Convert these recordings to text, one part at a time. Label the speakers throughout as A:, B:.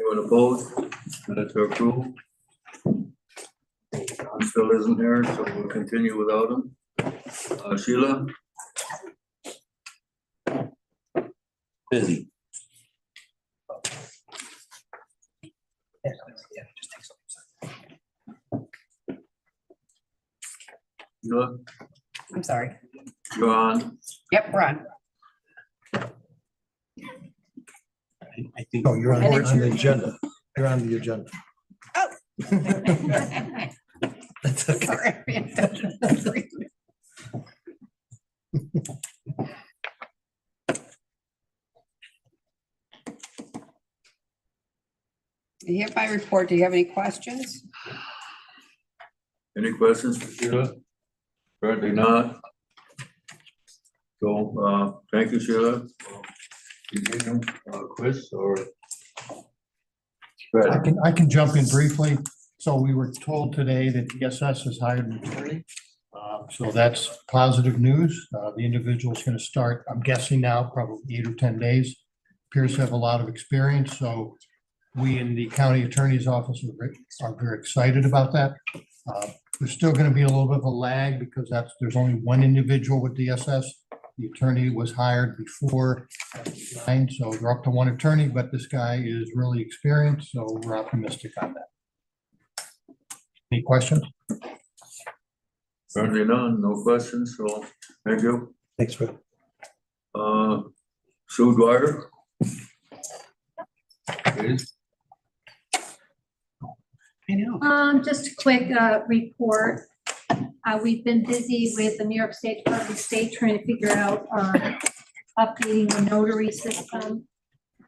A: Anyone opposed? Minutes are approved. John still isn't here, so we'll continue without him. Sheila?
B: Busy.
A: Sheila,
C: I'm sorry.
A: you're on.
C: Yep, we're on.
B: I think.
D: No, you're on
C: And it's
D: the
C: your-
D: agenda. You're on the agenda. That's okay.
C: Sorry. Hereby report, do you have any questions?
A: Any questions for Sheila? Apparently not. So, thank you, Sheila. Continue, Chris or? Fred?
D: I can jump in briefly. So we were told today that DSS has hired an attorney. So that's positive news. The individual is going to start, I'm guessing now, probably 8 or 10 days. Appears to have a lot of experience. So we in the county attorney's office are very excited about that. There's still going to be a little bit of a lag because there's only one individual with DSS. The attorney was hired before, so they're up to one attorney, but this guy is really experienced, so we're optimistic on that. Any questions?
A: Apparently none, no questions, so thank you.
D: Thanks, Fred.
A: Sue Dwyer? Please.
C: I know.
E: Just a quick report. We've been busy with the New York State Department of State trying to figure out updating the notary system.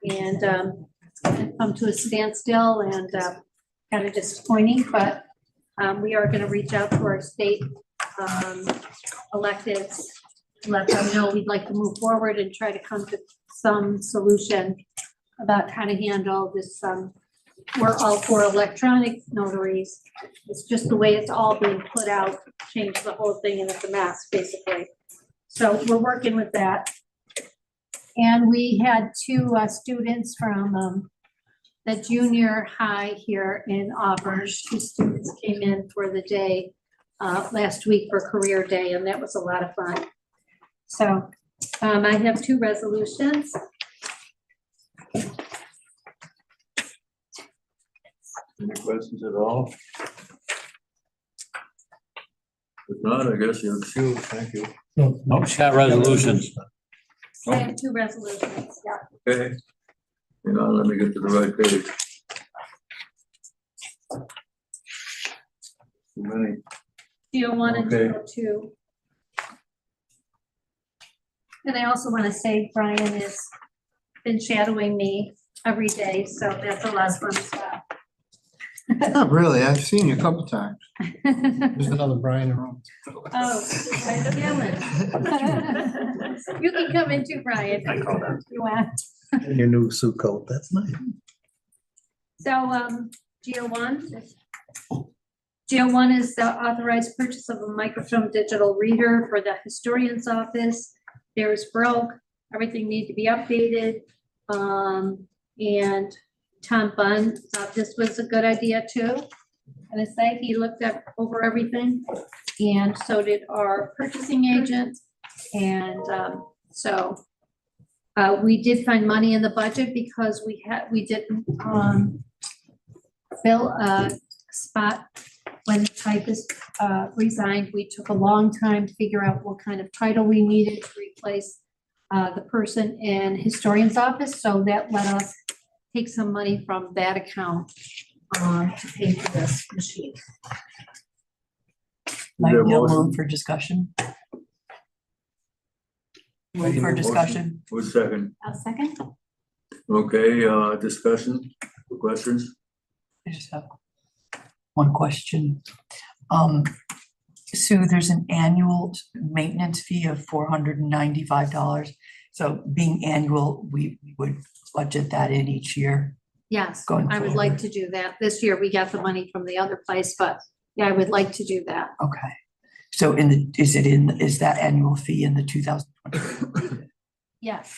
E: And it's come to a standstill and kind of disappointing, but we are going to reach out to our state electeds, let them know we'd like to move forward and try to come to some solution about how to handle this. We're all for electronic notaries. It's just the way it's all being put out, changed the whole thing and it's a mess, basically. So we're working with that. And we had two students from the junior high here in Auburn. Two students came in for the day last week for career day, and that was a lot of fun. So I have two resolutions.
A: Any questions at all? If not, I guess you're excused, thank you.
B: Oh, she's got resolutions.
E: I have two resolutions, yeah.
A: Okay. Hang on, let me get to the right page. Too many.
E: Do you want to
A: Okay.
E: go to? And I also want to say Brian has been shadowing me every day, so that's a lot of fun stuff.
F: Not really, I've seen you a couple times.
D: There's another Brian around.
E: Oh, right, Dylan. You can come in too, Brian.
B: I call that.
E: You want.
D: Your new suit coat, that's nice.
E: So, GO1 is the authorized purchase of a microfilm digital reader for the historian's office. Theirs broke, everything needed to be updated. And Tom Bunn thought this was a good idea too. And I say he looked over everything, and so did our purchasing agent. And we did find money in the budget because we didn't fill a spot when the typist resigned. We took a long time to figure out what kind of title we needed to replace the person in historian's office. So that let us take some money from that account to pay for this machine.
A: Is there a motion?
G: Move for discussion. Move for discussion.
A: Who's second?
E: A second?
A: Okay, discussion, questions?
G: I just have one question. Sue, there's an annual maintenance fee of $495. So being annual, we would budget that in each year.
E: Yes,
G: Going
E: I would like
G: forward.
E: to do that. This year we got the money from the other place, but yeah, I would like to do that.
G: Okay. So is that annual fee in the 2020?
E: Yes.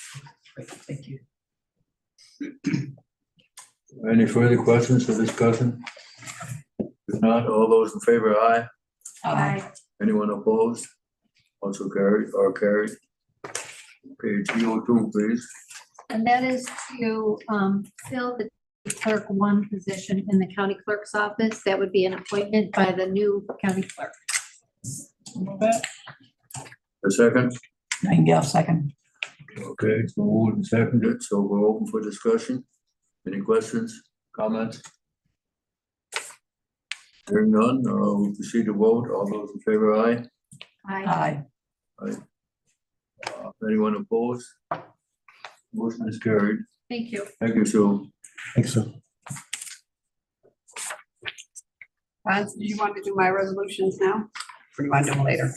G: Thank you.
A: Any further questions or discussion? If not, all those in favor, aye. Anyone opposed? Also carried or carried. Okay, GO2, please.
E: And that is to fill the clerk one position in the county clerk's office. That would be an appointment by the new county clerk.
A: A second?
G: Nightingale, second.
A: Okay, so moved and seconded, so we're open for discussion. Any questions, comments? Hearing none, we'll proceed to vote. All those in favor, aye.
G: Aye.
A: Anyone opposed? Motion is carried.
E: Thank you.
A: Thank you, Sue.
D: Thanks, Sue.
C: Bonds, do you want to do my resolutions now? Or you want to do them later?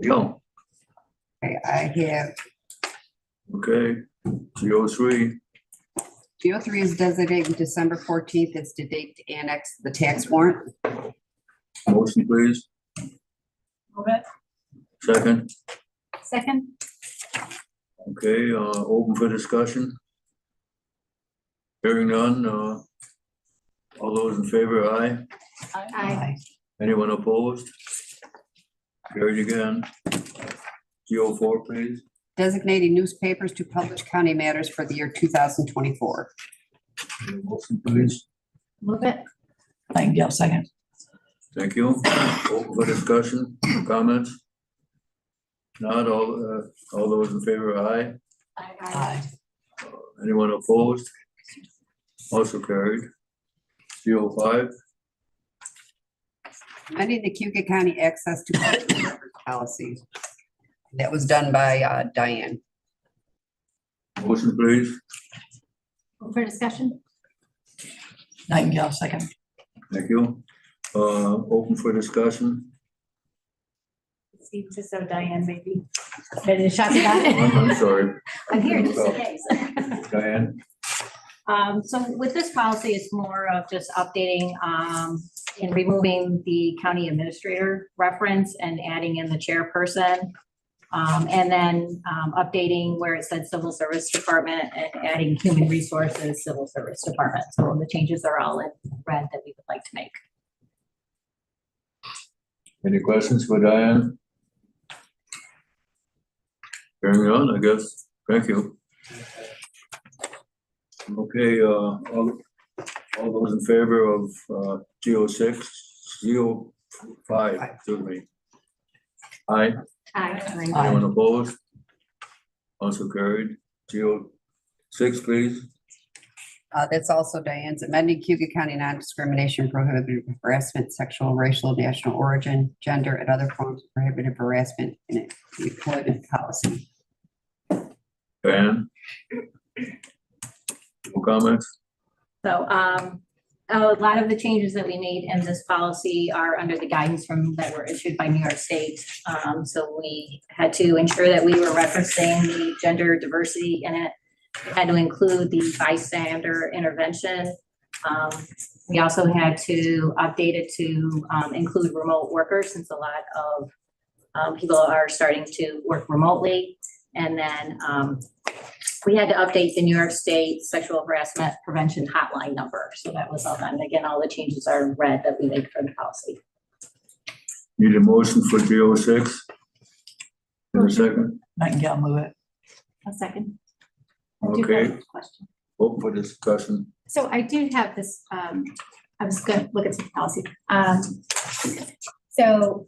A: Go.
C: Okay, I have,
A: Okay, GO3,
C: GO3 is designated December 14th. It's the date to annex the tax warrant.
A: motion please.
E: Move it.
A: Second,
E: Second.
A: okay, open for discussion. Hearing none, all those in favor, aye.
E: Aye.
A: Anyone opposed? Carried again. GO4, please.
C: Designating newspapers to publish county matters for the year 2024.
A: Motion please.
E: Move it.
G: Nightingale, second.
A: Thank you. Open for discussion, comments? Not all those in favor, aye.
G: Aye.
A: Anyone opposed? Also carried. GO5,
C: Amending the Cayuga County access to public records policies. That was done by Diane.
A: motion please.
E: For discussion.
G: Nightingale, second.
A: Thank you. Open for discussion.
H: See, just so Diane maybe ready to shot to
A: I'm
H: that.
A: sorry,
H: I'm here just in case.
A: Diane.
H: So with this policy, it's more of just updating and removing the county administrator reference and adding in the chairperson. And then updating where it said civil service department and adding human resources, civil service department. So the changes are all in red that we would like to make.
A: Any questions for Diane? Hearing none, I guess. Thank you. Okay, all those in favor of GO6, GO5, excuse me. Aye.
H: Aye.
A: Anyone opposed? Also carried. GO6, please.
C: That's also Diane's amending Cayuga County non-discrimination prohibited harassment, sexual, racial, national origin, gender, and other forms of prohibited harassment in employment policy.
A: Diane? No comments?
H: So a lot of the changes that we made in this policy are under the guidance that were issued by New York State. So we had to ensure that we were referencing the gender diversity in it. We had to include the bystander intervention. We also had to update it to include remote workers, since a lot of people are starting to work remotely. And then we had to update the New York State sexual harassment prevention hotline number. So that was all done. Again, all the changes are in red that we made for the policy.
A: Need a motion for GO6? In a second?
G: Nightingale, move it.
H: A second.
E: I do have
A: Okay,
E: a question.
A: open for discussion.
E: So I do have this, I was gonna look at some policy. So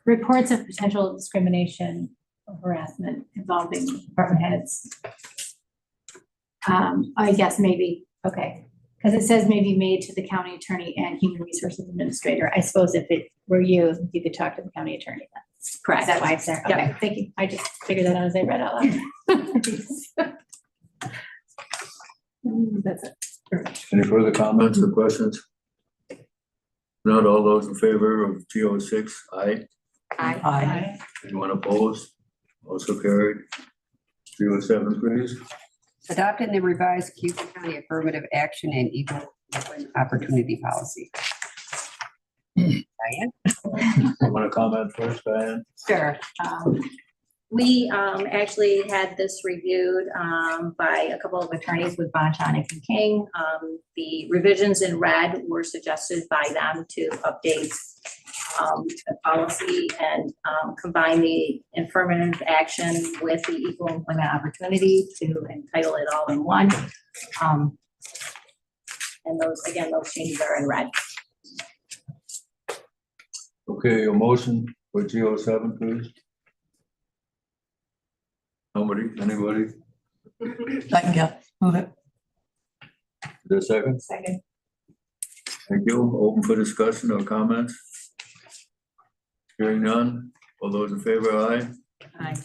E: reports of potential discrimination or harassment involving department heads. I guess maybe, okay, because it says maybe made to the county attorney and human resources administrator. I suppose if it were you, you could talk to the county attorney then.
H: Correct.
E: Is that why it's there?
H: Yep.
E: Okay, thank you. I just figured that out as I read out loud. That's it.
A: Any further comments or questions? Not all those in favor of GO6, aye.
G: Aye.
A: Anyone opposed? Also carried. GO7, please.
C: Adopting the revised Cayuga County affirmative action and equal employment opportunity policy. Diane?
A: Want to comment first, Diane?
H: Sure. We actually had this reviewed by a couple of attorneys with Bonchonic and King. The revisions in red were suggested by them to update the policy and combine the affirmative action with the equal employment opportunity to entitle it all in one. And those, again, those changes are in red.
A: Okay, a motion for G07, please. Anybody?
G: I can go, move it.
A: Is there a second?
H: Second.
A: Thank you. Open for discussion or comments? Hearing none. All those in favor, aye.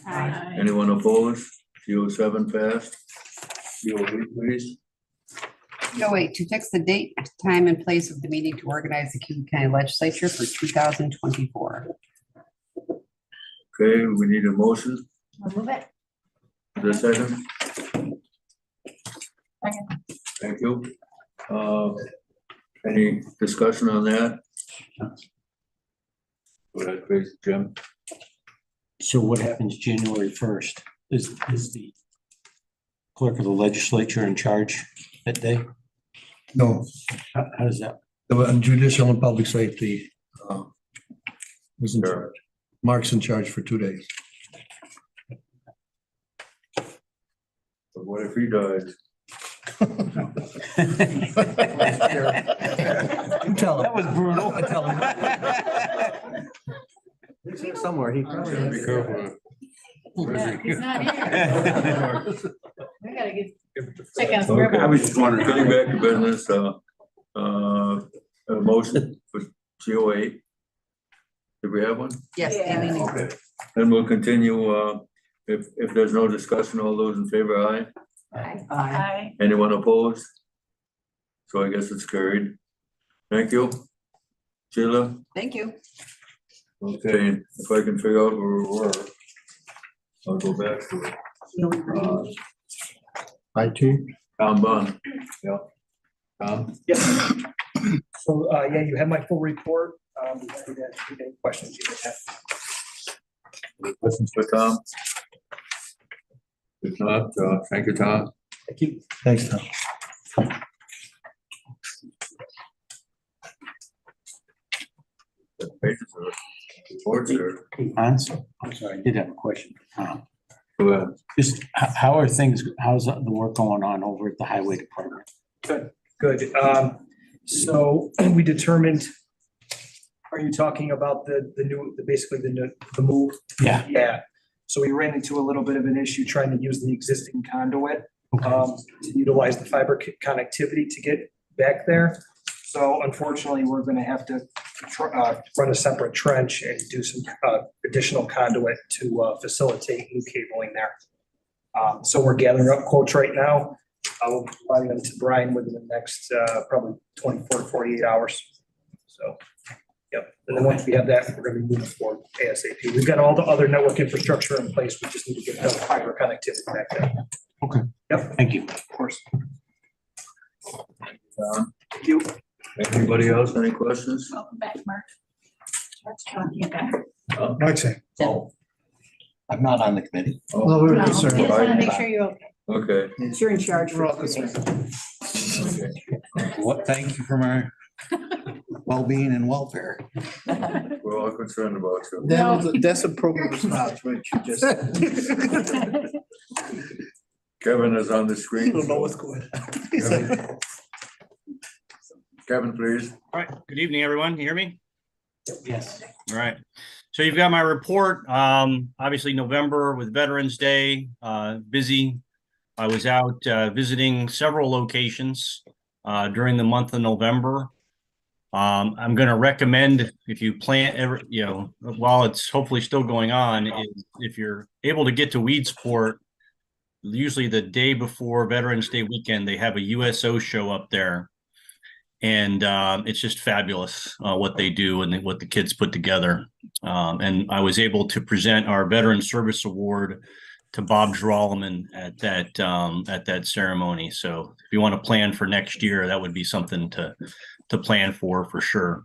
H: Aye.
A: Anyone opposed? G07 passed. G08, please.
C: 08, to fix the date, time, and place of the meeting to organize the Cayuga County Legislature for 2024.
A: Okay, we need a motion.
H: I'll move it.
A: Is there a second?
H: Second.
A: Thank you. Any discussion on that? Go ahead, please, Jim.
B: So what happens January 1st? Is the clerk of the legislature in charge that day?
I: No,
B: How does that?
I: the judicial and public safety was in
A: Sure.
I: charge. Mark's in charge for 2 days.
A: But what if he dies?
I: You tell him.
B: That was brutal.
I: I tell him. He's here somewhere. He probably
A: Gotta be
I: is.
A: careful.
E: He's not here. We gotta check out some
A: Okay, I was
E: river.
A: just wondering, getting back to business, a motion for G08. Did we have one?
C: Yes, Amy.
A: Okay, then we'll continue, if there's no discussion, all those in favor, aye.
E: Aye.
A: Anyone opposed? So I guess it's carried. Thank you. Sheila,
C: Thank you.
A: okay, if I can figure out where we were, I'll go back to it.
D: IT.
A: Tom Bun, yeah. Tom?
J: Yes. So, yeah, you have my full report. Happy to answer any questions you may have.
A: Questions for Tom? If not, thank you, Tom.
J: Thank you.
I: Thanks, Tom.
A: The pages of reports are-
B: Hans, I'm sorry, I did have a question.
A: Go ahead.
B: Just how are things, how's the work going on over at the highway department?
J: Good. So we determined, are you talking about the new, basically the move?
B: Yeah.
J: Yeah. So we ran into a little bit of an issue trying to use the existing conduit
B: Okay.
J: to utilize the fiber connectivity to get back there. So unfortunately, we're gonna have to run a separate trench and do some additional conduit to facilitate new cabling there. So we're gathering up quotes right now. I will provide them to Brian within the next probably 24 to 48 hours. So, yep. And then once we have that, we're gonna be moving forward ASAP. We've got all the other network infrastructure in place. We just need to get the fiber connectivity back there.
B: Okay.
J: Yep,
B: Thank you.
J: of course.
A: Tom,
J: Thank you.
A: anybody else, any questions?
E: Welcome back, Mark. Mark's talking back.
I: Mike's saying.
A: Oh,
I: I'm not on the committee.
A: oh,
I: Well, we're
E: No, we
I: concerned.
E: just wanna make sure you're okay.
A: okay.
C: You're in charge.
I: We're all concerned.
A: Okay.
K: What, thank you for my well-being and welfare.
A: We're all concerned about you.
I: That's a program response, right? You just.
A: Kevin is on the
I: You
A: screen.
I: don't know what's going on.
A: Kevin, please.
L: All right, good evening, everyone. Can you hear me?
B: Yes.
L: All right. So you've got my report. Obviously November with Veterans Day, busy. I was out visiting several locations during the month of November. I'm going to recommend if you plan, while it's hopefully still going on, is if you're able to get to Weedsport, usually the day before Veterans Day weekend, they have a USO show up there. And it's just fabulous what they do and what the kids put together. And I was able to present our Veteran Service Award to Bob Drolleman at that ceremony. So if you want to plan for next year, that would be something to plan for sure.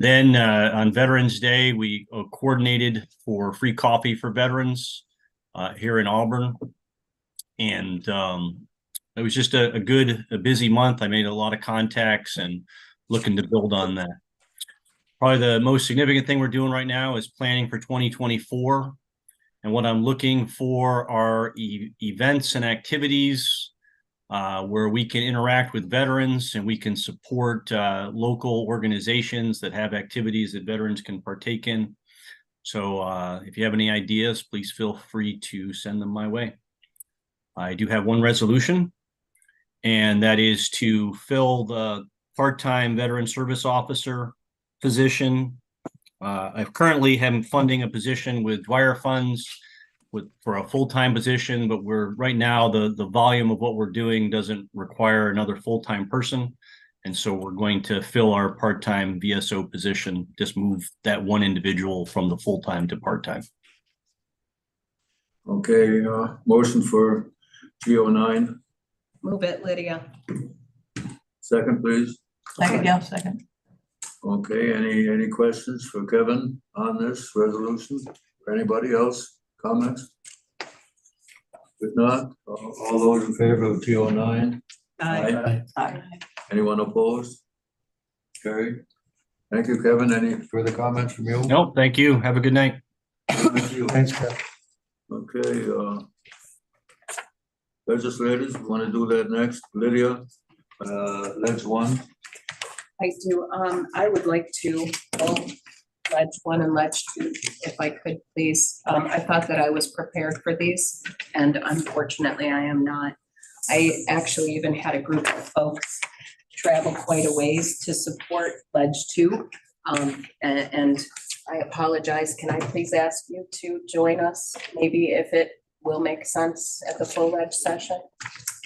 L: Then on Veterans Day, we coordinated for free coffee for veterans here in Auburn. And it was just a busy month. I made a lot of contacts and looking to build on that. Probably the most significant thing we're doing right now is planning for 2024. And what I'm looking for are events and activities where we can interact with veterans and we can support local organizations that have activities that veterans can partake in. So if you have any ideas, please feel free to send them my way. I do have one resolution, and that is to fill the part-time veteran service officer position. I currently am funding a position with Dwyer Funds for a full-time position, but we're right now the volume of what we're doing doesn't require another full-time person. And so we're going to fill our part-time VSO position, just move that one individual from the full-time to part-time.
A: Okay, motion for G09.
M: Move it, Lydia.
A: Second, please.
G: Second.
A: Okay, any questions for Kevin on this resolution? Or anybody else? Comments? If not, all those in favor of G09?
M: Aye.
A: Anyone opposed? Carried. Thank you, Kevin. Any further comments from you?
L: Nope, thank you. Have a good night.
A: Thank you.
D: Thanks, Kevin.
A: Okay, legislators, want to do that next? Lydia, Ledge 1.
M: I do. I would like to pull ledge 1 and ledge 2, if I could, please. I thought that I was prepared for these, and unfortunately I am not. I actually even had a group of folks travel quite a ways to support ledge 2. And I apologize. Can I please ask you to join us? Maybe if it will make sense at the full ledge session?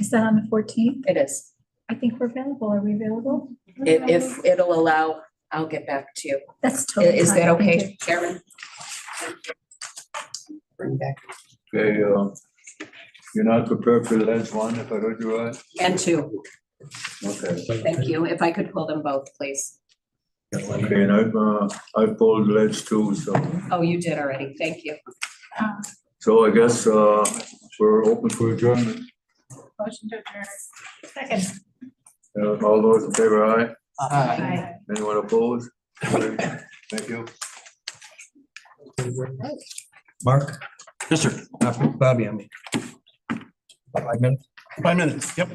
E: Is that on the 14th?
M: It is.
E: I think we're available. Are we available?
M: If it'll allow, I'll get back to you.
E: That's totally
M: Is that
E: fine. Thank
M: okay, Sharon? Bring back.
A: Okay, you're not prepared for Ledge 1, if I heard you right?
M: And 2.
A: Okay.
M: Thank you. If I could pull them both, please.
A: Okay, and I've pulled Ledge 2, so.
M: Oh, you did already. Thank you.
A: So I guess, we're open for adjournment.
E: Motion to adjourn. Second.
A: All those in favor, aye?
E: Aye.
A: Anyone opposed? Thank you.
I: Mark?
B: Yes, sir.
I: Bobby, I mean. 5 minutes?
B: 5 minutes, yep.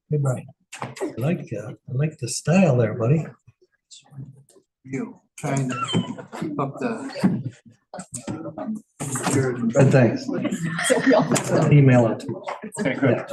I: Hey, Brian. I like the style there, buddy.
F: You trying to keep up the.
I: Good, thanks. Email it to me.
L: Okay, good.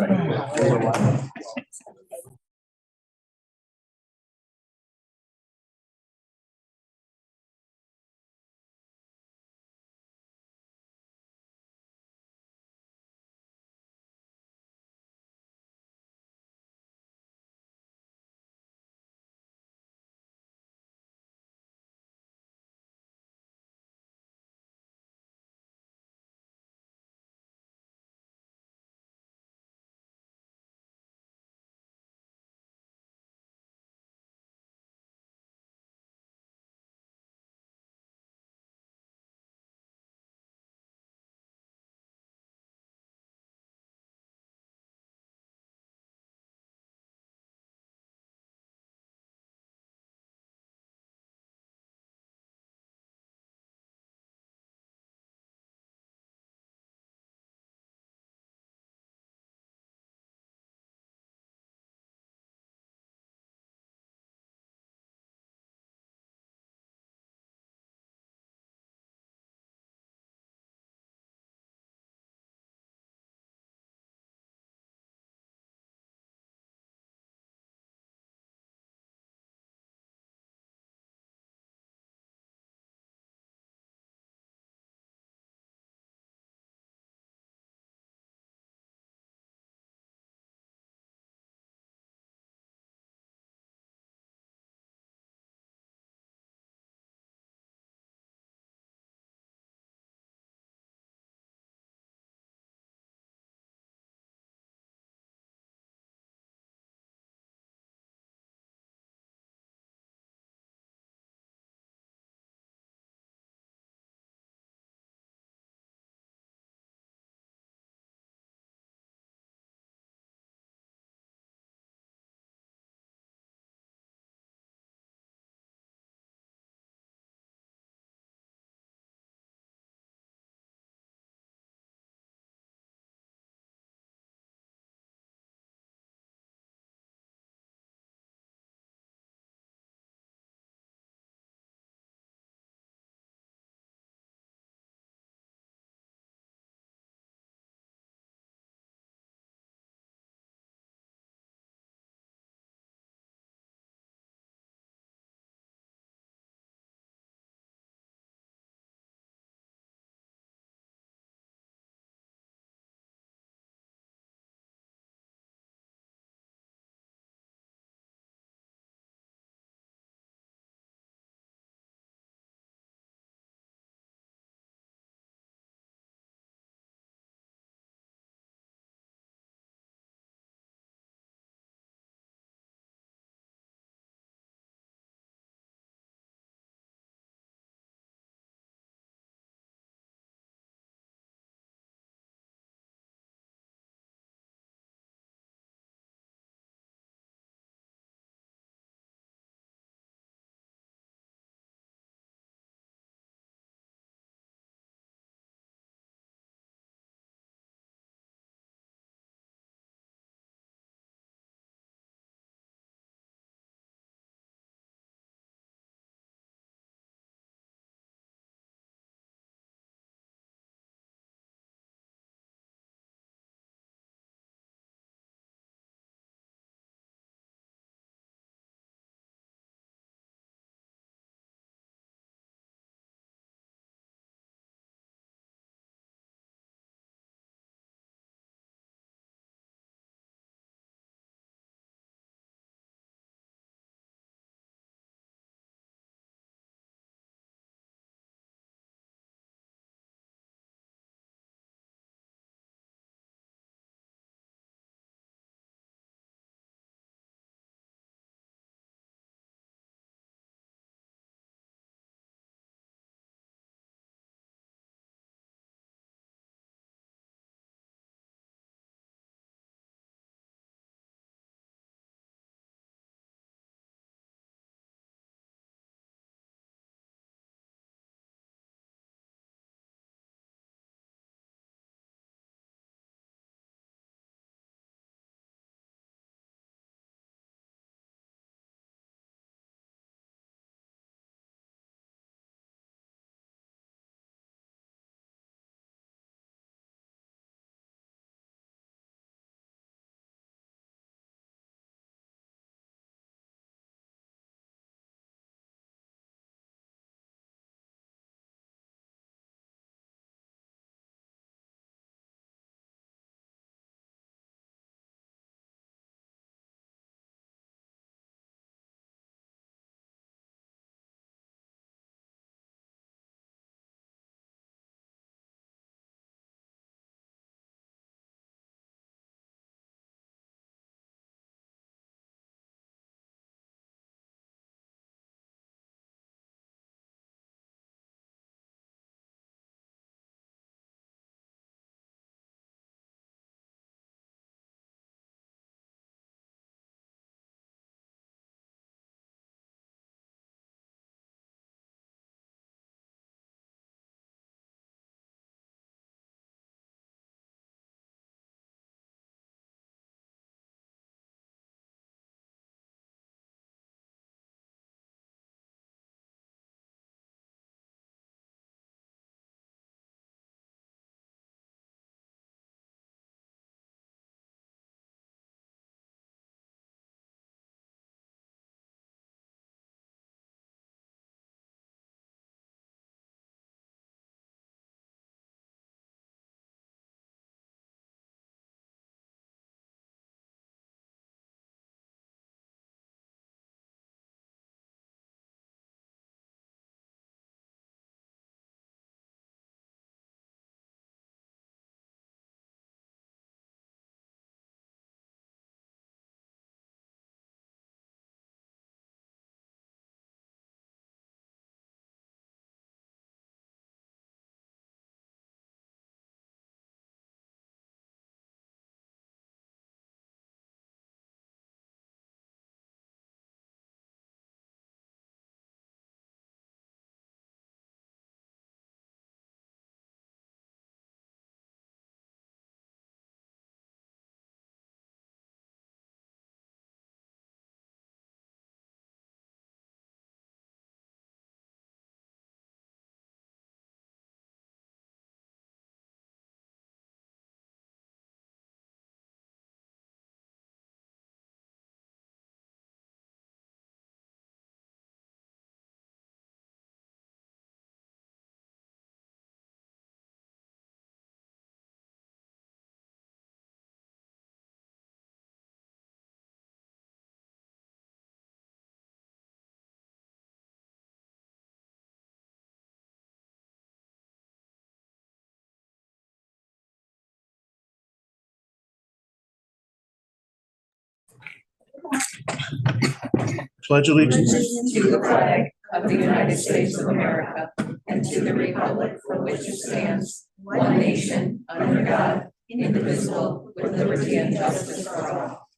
K: Pledge allegiance.
M: To the flag of the United States of America and to the republic for which it stands, one nation, under God, indivisible, with liberty and justice for all.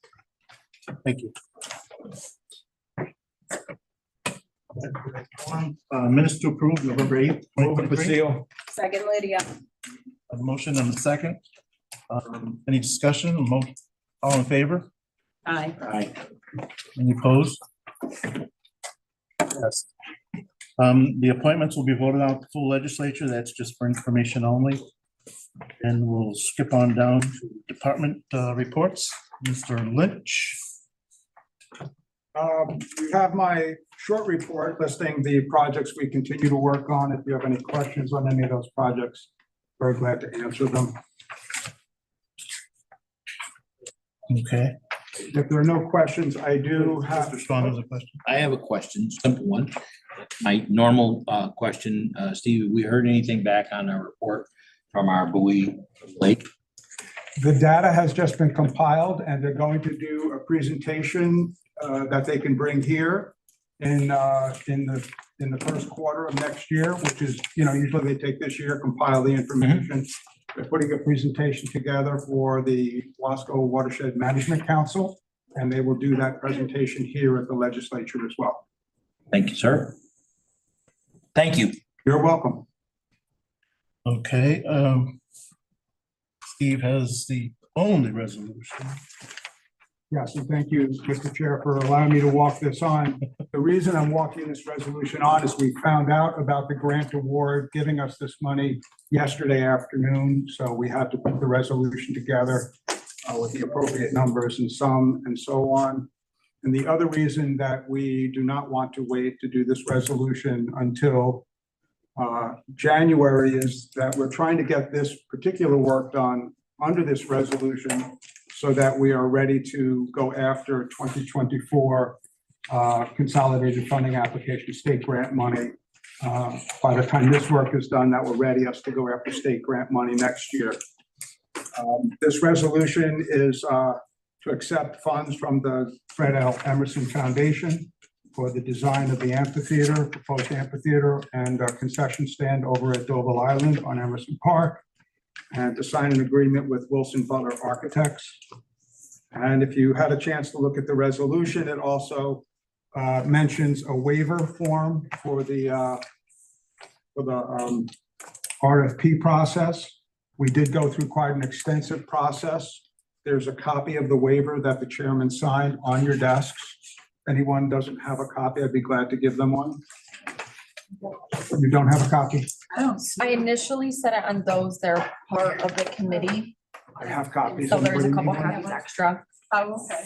K: Thank you. Minutes to approve, November 8th.
J: Move it, Basile.
M: Second, Lydia.
K: A motion and a second. Any discussion? All in favor?
M: Aye.
K: Aye. Any opposed? Yes. The appointments will be voted out the full legislature. That's just for information only. And we'll skip on down to department reports. Mr. Lynch.
N: You have my short report listing the projects we continue to work on. If you have any questions on any of those projects, very glad to answer them.
K: Okay.
N: If there are no questions, I do have.
K: Mr. Strong has a question.
O: I have a question, simple one. My normal question, Steve, we heard anything back on our report from our Bowie Lake?
N: The data has just been compiled and they're going to do a presentation that they can bring here in the first quarter of next year, which is, usually they take this year, compile the information. They're putting a presentation together for the Wasco Watershed Management Council, and they will do that presentation here at the legislature as well.
O: Thank you, sir. Thank you.
N: You're welcome.
K: Okay. Steve has the only resolution.
N: Yes, and thank you, Mr. Chair, for allowing me to walk this on. The reason I'm walking this resolution on is we found out about the grant award giving us this money yesterday afternoon. So we had to put the resolution together with the appropriate numbers and sum and so on. And the other reason that we do not want to wait to do this resolution until January is that we're trying to get this particular work done under this resolution so that we are ready to go after 2024 consolidated funding application, state grant money. By the time this work is done, that will ready us to go after state grant money next year. This resolution is to accept funds from the Fred L. Emerson Foundation for the design of the amphitheater, proposed amphitheater, and a concession stand over at Doval Island on Emerson Park, and to sign an agreement with Wilson Butler Architects. And if you had a chance to look at the resolution, it also mentions a waiver form for the RFP process. We did go through quite an extensive process. There's a copy of the waiver that the chairman signed on your desks. If anyone doesn't have a copy, I'd be glad to give them one. You don't have a copy?
P: I initially set it on those that are part of the committee,
N: I have copies.
P: so there's a
N: Anybody
P: couple
N: need one?
P: copies extra.
M: Oh, okay.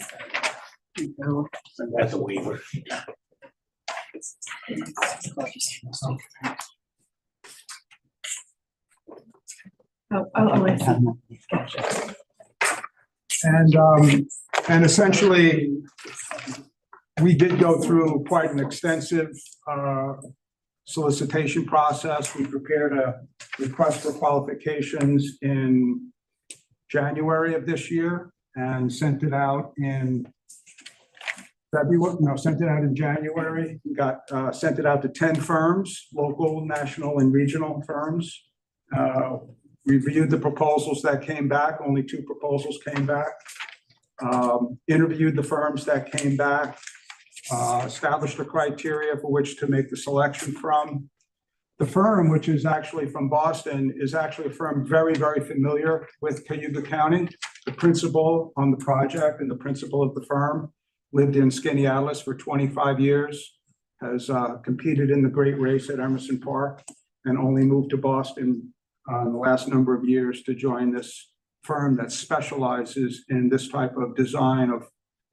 O: That's a waiver.
N: And essentially, we did go through quite an extensive solicitation process. We prepared a request for qualifications in January of this year and sent it out in February, no, sent it out in January. We got, sent it out to 10 firms, local, national, and regional firms. Reviewed the proposals that came back. Only 2 proposals came back. Interviewed the firms that came back. Established the criteria for which to make the selection from. The firm, which is actually from Boston, is actually a firm very, very familiar with Cayuga County. The principal on the project and the principal of the firm lived in Skaneateles for 25 years, has competed in the great race at Emerson Park, and only moved to Boston in the last number of years to join this firm that specializes in this type of design of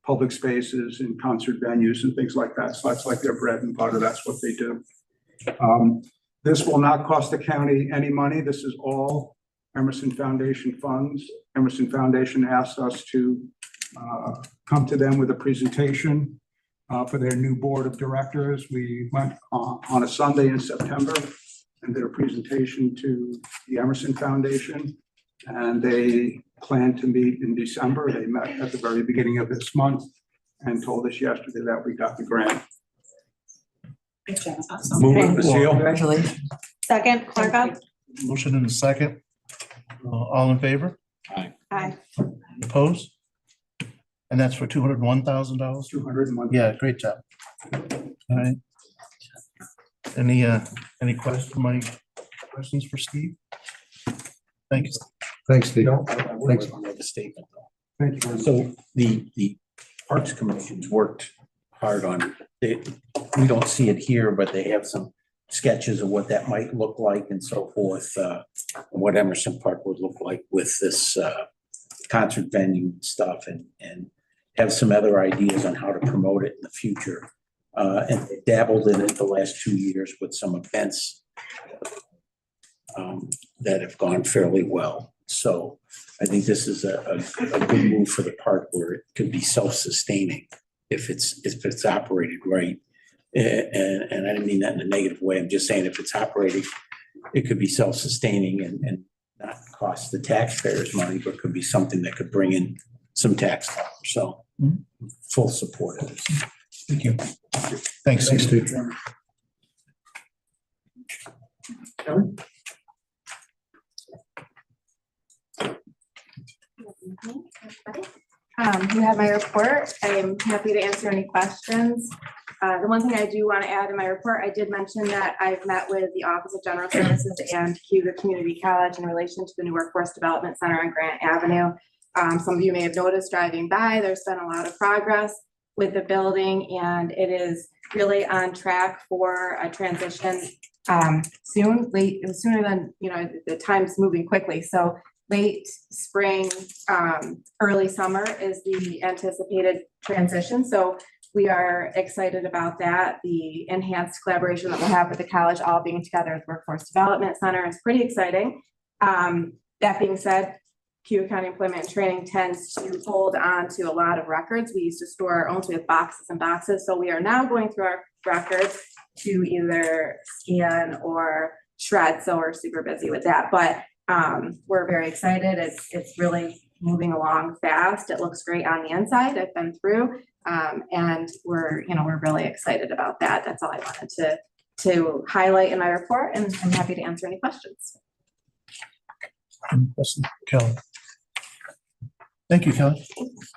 N: public spaces and concert venues and things like that. So that's like their bread and butter. That's what they do. This will not cost the county any money. This is all Emerson Foundation funds. Emerson Foundation asked us to come to them with a presentation for their new board of directors. We went on a Sunday in September and did a presentation to the Emerson Foundation, and they plan to meet in December. They met at the very beginning of this month and told us yesterday that we got the grant.
M: Good job.
O: Move it, Basile.
G: Congratulations.
P: Second, Markup?
K: Motion in a second. All in favor?
P: Aye.
K: Opposed? And that's for $201,000?
N: 201.
K: Yeah, great job. All right. Any questions for Steve? Thank you.
F: Thanks, Steve.
O: Thanks. The statement though.
N: Thank you.
O: So the Parks Commission's worked hard on it. We don't see it here, but they have some sketches of what that might look like and so forth. What Emerson Park would look like with this concert venue and stuff, and have some other ideas on how to promote it in the future. And they dabbled in it the last 2 years with some events that have gone fairly well. So I think this is a good move for the park where it could be self-sustaining if it's operated right. And I didn't mean that in a negative way. I'm just saying if it's operating, it could be self-sustaining and not cost the taxpayers money, but could be something that could bring in some tax dollars. So full support of this.
K: Thank you. Thanks, Steve.
P: You have my report. I'm happy to answer any questions. The one thing I do want to add in my report, I did mention that I've met with the Office of General Services and Cayuga Community College in relation to the new Workforce Development Center on Grant Avenue. Some of you may have noticed driving by, there's been a lot of progress with the building, and it is really on track for a transition soon, sooner than, the time's moving quickly. So late spring, early summer is the anticipated transition. So we are excited about that. The enhanced collaboration that we'll have with the college all being together as Workforce Development Center is pretty exciting. That being said, Cayuga County Employment and Training tends to hold on to a lot of records. We used to store our own, so we have boxes and boxes. So we are now going through our records to either scan or shred. So we're super busy with that, but we're very excited. It's really moving along fast. It looks great on the inside. I've been through, and we're really excited about that. That's all I wanted to highlight in my report, and I'm happy to answer any questions.
K: Kelly. Thank you, Kelly.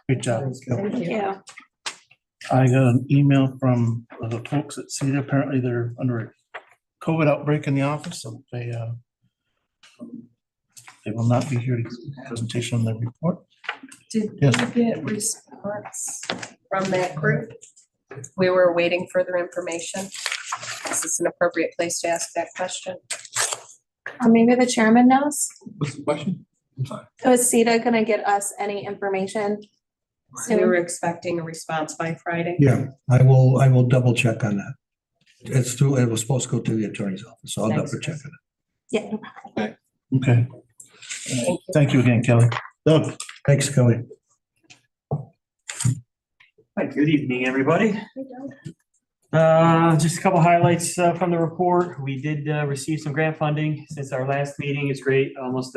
K: Good job.
P: Thank you.
K: I got an email from the folks at CETA. Apparently they're under a COVID outbreak in the office, so they will not be here to give a presentation on their report.
M: Did
K: Yes.
M: you get response from that group? We were awaiting further information. Is this an appropriate place to ask that question?
P: Maybe the chairman knows.
F: What's the question? I'm sorry.
P: Was CETA gonna get us any information?
M: We were expecting a response by Friday.
F: Yeah, I will double check on that. It was supposed to go to the attorney's office, so I'll
M: Thanks.
F: double check on it.
P: Yeah, no problem.
K: Okay. Thank you again, Kelly. Doug.
F: Thanks, Kelly.
Q: Hi, good evening, everybody. Just a couple highlights from the report. We did receive some grant funding since our last meeting. It's great, almost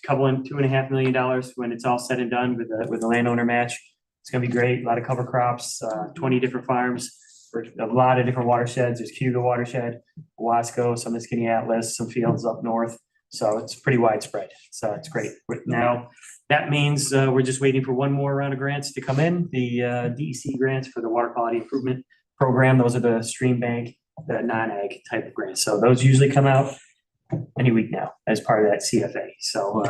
Q: $2.5 million when it's all said and done with the landowner match. It's gonna be great. A lot of cover crops, 20 different farms for a lot of different watersheds. There's Cayuga watershed, Wasco, some of the Skinny Atlas, some fields up north. So it's pretty widespread. So it's great. Now, that means we're just waiting for one more round of grants to come in. The DEC grants for the water quality improvement program. Those are the stream bank, the non-ag type of grants. So those usually come out any week now as part of that CFA. So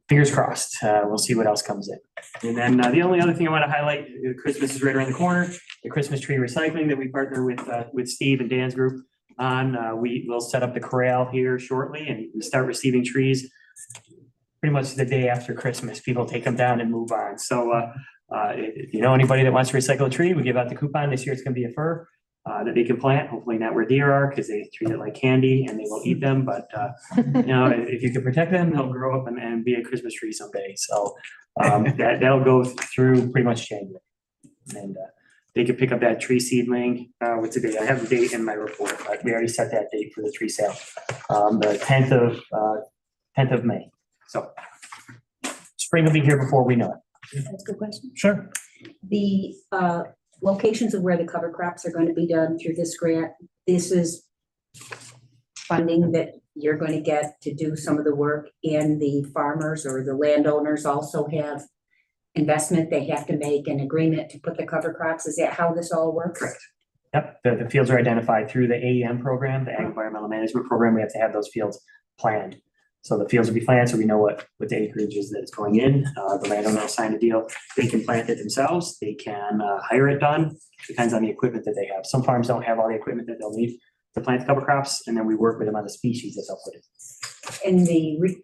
Q: fingers crossed. We'll see what else comes in. And then the only other thing I want to highlight, Christmas is right around the corner. The Christmas tree recycling that we partner with Steve and Dan's group on. We will set up the corral here shortly and we start receiving trees pretty much the day after Christmas. People take them down and move on. So if you know anybody that wants to recycle a tree, we give out the coupon. This year it's going to be a fir that they can plant, hopefully not where deer are, because they treat it like candy and they will eat them. But if you can protect them, they'll grow up and be a Christmas tree someday. So that'll go through pretty much January. And they could pick up that tree seedling. What's the date? I have the date in my report, but we already set that date for the tree sale. The 10th of May. So spring will be here before we know it.
H: That's a good question.
K: Sure.
R: The locations of where the cover crops are going to be done through this grant, this is funding that you're going to get to do some of the work, and the farmers or the landowners also have investment they have to make an agreement to put the cover crops. Is that how this all works?
Q: Correct. Yep, the fields are identified through the AEM program, the Ag Environmental Management Program. We have to have those fields planned. So the fields will be planned, so we know what the acreage is that's going in. The landowner will sign a deal. They can plant it themselves. They can hire it done. Depends on the equipment that they have. Some farms don't have all the equipment that they'll need to plant the cover crops, and then we work with them on the species that they'll put in.
R: And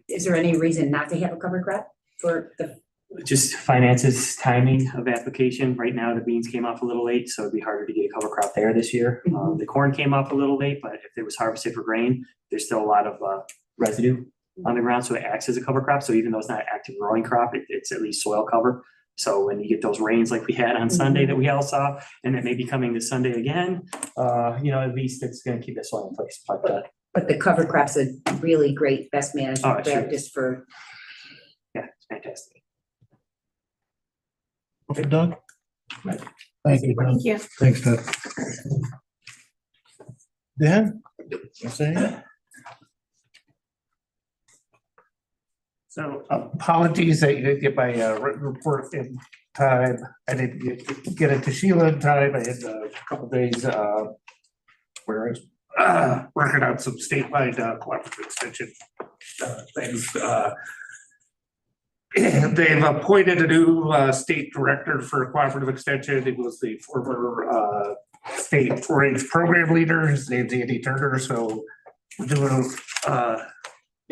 R: is there any reason not to have a cover crop for the?
Q: Just finances, timing of application. Right now, the beans came off a little late, so it'd be harder to get a cover crop there this year. The corn came off a little late, but if it was harvested for grain, there's still a lot of residue on the ground, so it acts as a cover crop. So even though it's not an active growing crop, it's at least soil cover. So when you get those rains like we had on Sunday that we all saw, and it may be coming this Sunday again, at least it's going to keep the soil in place.
R: But the cover crop's a really great best management
Q: sure.
R: practice for.
Q: Yeah, it's fantastic.
K: Okay, Doug?
F: Thank you, Doug.
P: Thank you.
F: Thanks, Doug.
K: Dan? You saying?
S: So apologies that you didn't get my written report in time. I didn't get it to Sheila in time. I had a couple days where I was working on some statewide cooperative extension things. They've appointed a new state director for cooperative extension. It was the former state 4-H program leader. His name's Andy Turner. So we're doing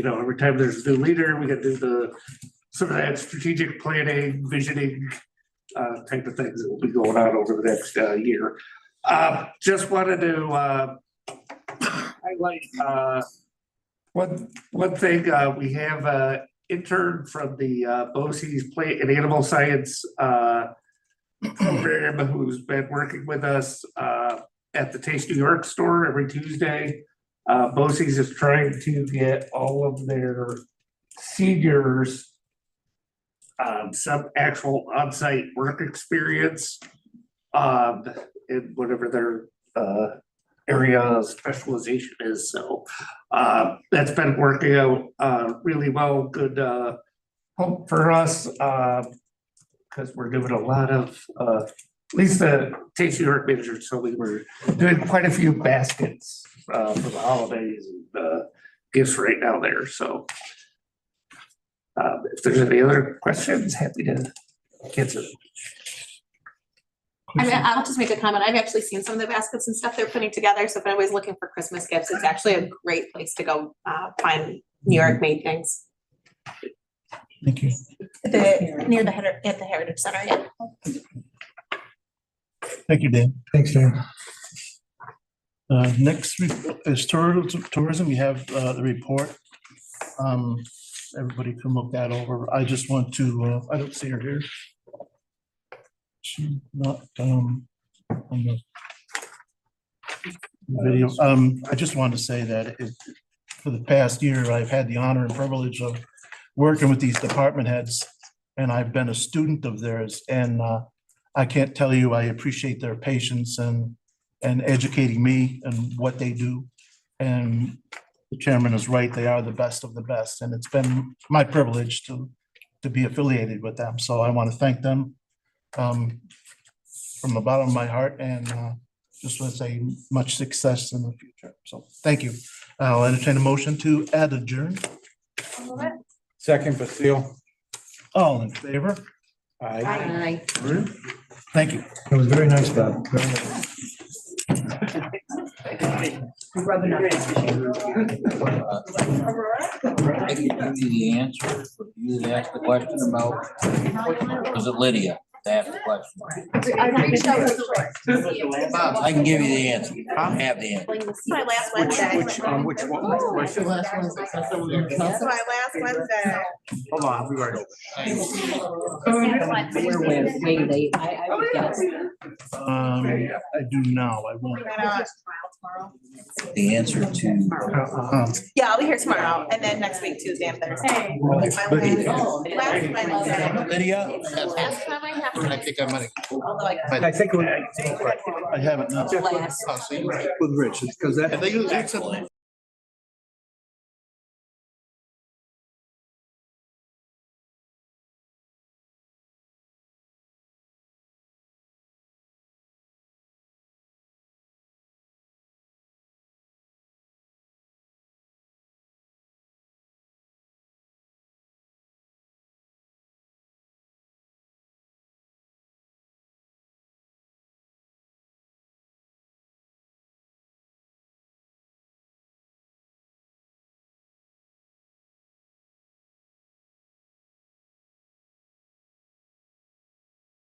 S: every time there's a new leader, we got to do some of that strategic planning, visioning type of things that will be going on over the next year. Just wanted to highlight one thing. We have intern from the BOCES Plant and Animal Science program who's been working with us at the Taste New York store every Tuesday. BOCES is trying to get all of their seniors some actual on-site work experience in whatever their area of specialization is. So that's been working out really well. Good hope for us because we're doing a lot of at least the Taste New York manager. So we were doing quite a few baskets for the holidays and gifts right now there. So if there's any other questions, happy to answer.
P: I mean, I'll just make a comment. I've actually seen some of the baskets and stuff they're putting together. So if anybody's looking for Christmas gifts, it's actually a great place to go find New York made things.
K: Thank you.
P: At the Heritage Center, yeah.
K: Thank you, Dan.
F: Thanks, Dan.
K: Next is tourism. We have the report. Everybody can look that over. I just want to, I don't see her here. She's not on the video. I just wanted to say that for the past year, I've had the honor and privilege of working with these department heads, and I've been a student of theirs. And I can't tell you, I appreciate their patience and educating me and what they do. And the chairman is right, they are the best of the best. And it's been my privilege to be affiliated with them. So I want to thank them from the bottom of my heart, and just want to say much success in the future. So thank you. I'll entertain a motion to adjourn.
I: Second, Basile.
K: All in favor?
I: Aye.
K: Thank you.
F: It was very nice, Bob. Very nice.
R: Rubbing up.
T: I can give you the answer. You asked the question about, was it Lydia that asked the question?
P: I reached out to the
T: Bob, I can give you the answer. I have the answer.
P: My last Wednesday.
I: Which one?
P: What's your last Wednesday? That's my last Wednesday.
I: Hold on, I'll be right over.
R: We're way late. I would guess.
K: I do now. I won't.
H: tomorrow.
T: The answer to.
P: Yeah, I'll be here tomorrow and then next week, Tuesday and Thursday. Last Wednesday.
T: Lydia?
P: Last time I have.
K: I think I might.
P: Although I.
J: I think.
K: I haven't. No.
P: Last.
F: With Rich, because that.
K: They use excellent.